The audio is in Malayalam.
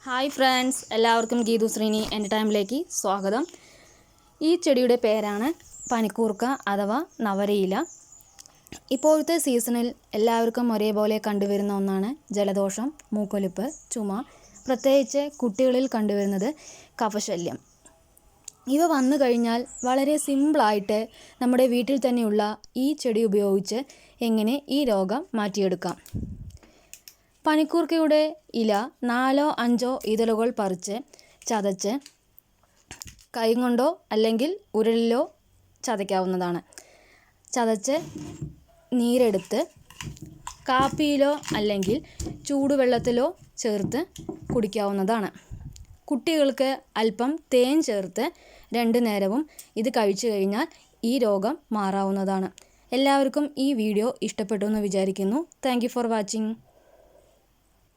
ഹായ് ഫ്രണ്ട്സ്, എല്ലാവർക്കും ഗീതു ശ്രീനി എൻ്റെ ടൈമിലേക്ക് സ്വാഗതം. ഈ ചെടിയുടെ പേരാണ് പനിക്കൂർക്ക അഥവാ നവരയില. ഇപ്പോഴത്തെ സീസണിൽ എല്ലാവർക്കും ഒരേപോലെ കണ്ടുവരുന്ന ഒന്നാണ് ജലദോഷം, മൂക്കൊലിപ്പ്, ചുമ. പ്രത്യേകിച്ച് കുട്ടികളിൽ കണ്ടുവരുന്നത് കഫശല്യം. ഇവ വന്നു കഴിഞ്ഞാൽ വളരെ സിമ്പിളായിട്ട് നമ്മുടെ വീട്ടിൽ തന്നെയുള്ള ഈ ചെടി ഉപയോഗിച്ച് എങ്ങനെ ഈ രോഗം മാറ്റിയെടുക്കാം. പനിക്കൂർക്കയുടെ ഇല 4-5 ഇതളുകൾ പറിച്ച് ചതച്ച് കൈകൊണ്ടോ അല്ലെങ്കിൽ ഉരലിലോ ചതയ്ക്കാവുന്നതാണ്. ചതച്ച് നീരെടുത്ത് കാപ്പിയിലോ അല്ലെങ്കിൽ ചൂടുവെള്ളത്തിലോ ചേർത്ത് കുടിക്കാവുന്നതാണ്. കുട്ടികൾക്ക് അല്പം തേൻ ചേർത്ത് 2 നേരവും ഇത് കഴിച്ചു കഴിഞ്ഞാൽ ഈ രോഗം മാറാവുന്നതാണ്. എല്ലാവർക്കും ഈ വീഡിയോ ഇഷ്ടപ്പെട്ടു എന്ന് വിചാരിക്കുന്നു. Thank you for watching.